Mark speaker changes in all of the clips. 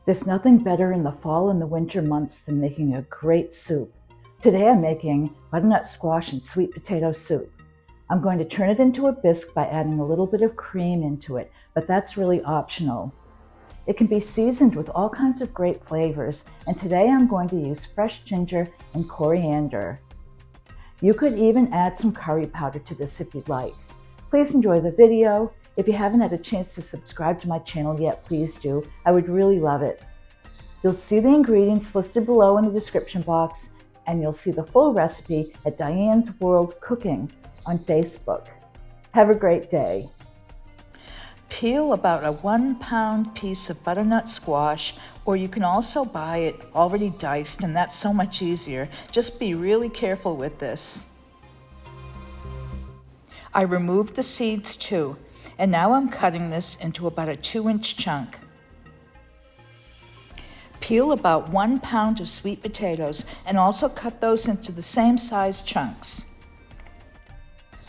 Speaker 1: There's nothing better in the fall and the winter months than making a great soup. Today I'm making butternut squash and sweet potato soup. I'm going to turn it into a bisque by adding a little bit of cream into it, but that's really optional. It can be seasoned with all kinds of great flavors, and today I'm going to use fresh ginger and coriander. You could even add some curry powder to this if you'd like. Please enjoy the video. If you haven't had a chance to subscribe to my channel yet, please do. I would really love it. You'll see the ingredients listed below in the description box, and you'll see the full recipe at Diane's World Cooking on Facebook. Have a great day.
Speaker 2: Peel about a 1-pound piece of butternut squash, or you can also buy it already diced, and that's so much easier. Just be really careful with this. I removed the seeds too, and now I'm cutting this into about a 2-inch chunk. Peel about 1 pound of sweet potatoes and also cut those into the same size chunks.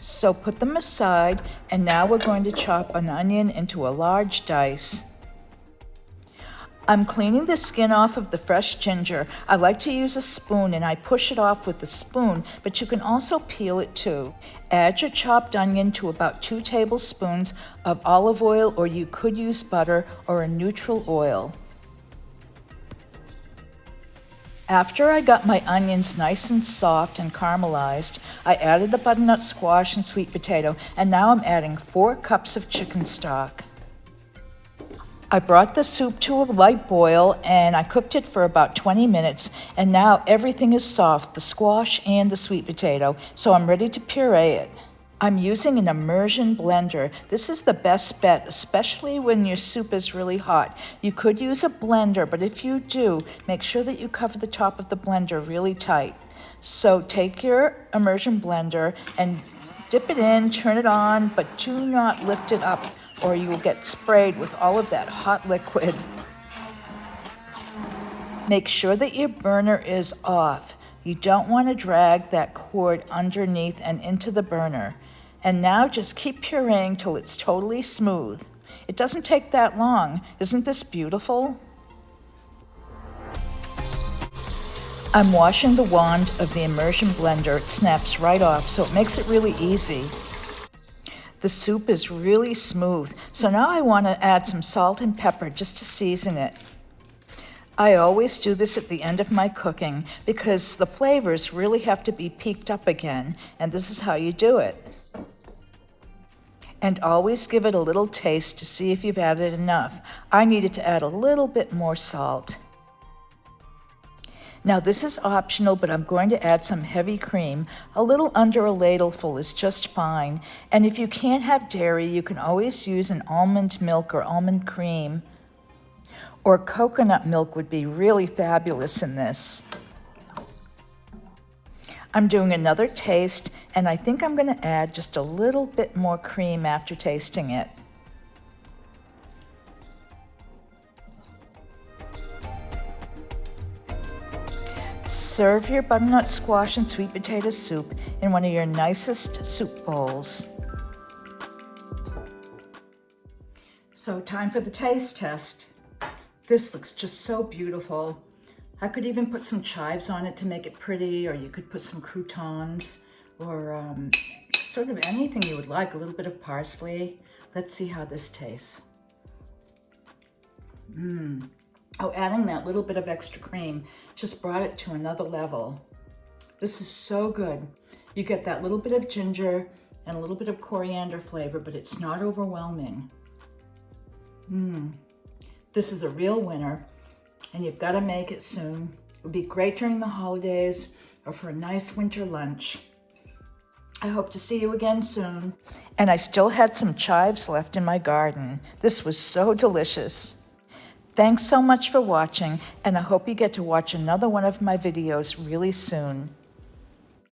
Speaker 2: So put them aside, and now we're going to chop an onion into a large dice. I'm cleaning the skin off of the fresh ginger. I like to use a spoon and I push it off with the spoon, but you can also peel it too. Add your chopped onion to about 2 tablespoons of olive oil, or you could use butter or a neutral oil. After I got my onions nice and soft and caramelized, I added the butternut squash and sweet potato, and now I'm adding 4 cups of chicken stock. I brought the soup to a light boil and I cooked it for about 20 minutes, and now everything is soft, the squash and the sweet potato, so I'm ready to puree it. I'm using an immersion blender. This is the best bet, especially when your soup is really hot. You could use a blender, but if you do, make sure that you cover the top of the blender really tight. So take your immersion blender and dip it in, turn it on, but do not lift it up, or you will get sprayed with all of that hot liquid. Make sure that your burner is off. You don't want to drag that cord underneath and into the burner. And now just keep pureeing till it's totally smooth. It doesn't take that long. Isn't this beautiful? I'm washing the wand of the immersion blender. It snaps right off, so it makes it really easy. The soup is really smooth, so now I want to add some salt and pepper just to season it. I always do this at the end of my cooking because the flavors really have to be peaked up again, and this is how you do it. And always give it a little taste to see if you've added enough. I needed to add a little bit more salt. Now this is optional, but I'm going to add some heavy cream. A little under a ladleful is just fine. And if you can't have dairy, you can always use an almond milk or almond cream. Or coconut milk would be really fabulous in this. I'm doing another taste, and I think I'm going to add just a little bit more cream after tasting it. Serve your butternut squash and sweet potato soup in one of your nicest soup bowls. So time for the taste test. This looks just so beautiful. I could even put some chives on it to make it pretty, or you could put some croutons, or sort of anything you would like, a little bit of parsley. Let's see how this tastes. Oh, adding that little bit of extra cream just brought it to another level. This is so good. You get that little bit of ginger and a little bit of coriander flavor, but it's not overwhelming. This is a real winner, and you've got to make it soon. It would be great during the holidays or for a nice winter lunch. I hope to see you again soon. And I still had some chives left in my garden. This was so delicious. Thanks so much for watching, and I hope you get to watch another one of my videos really soon.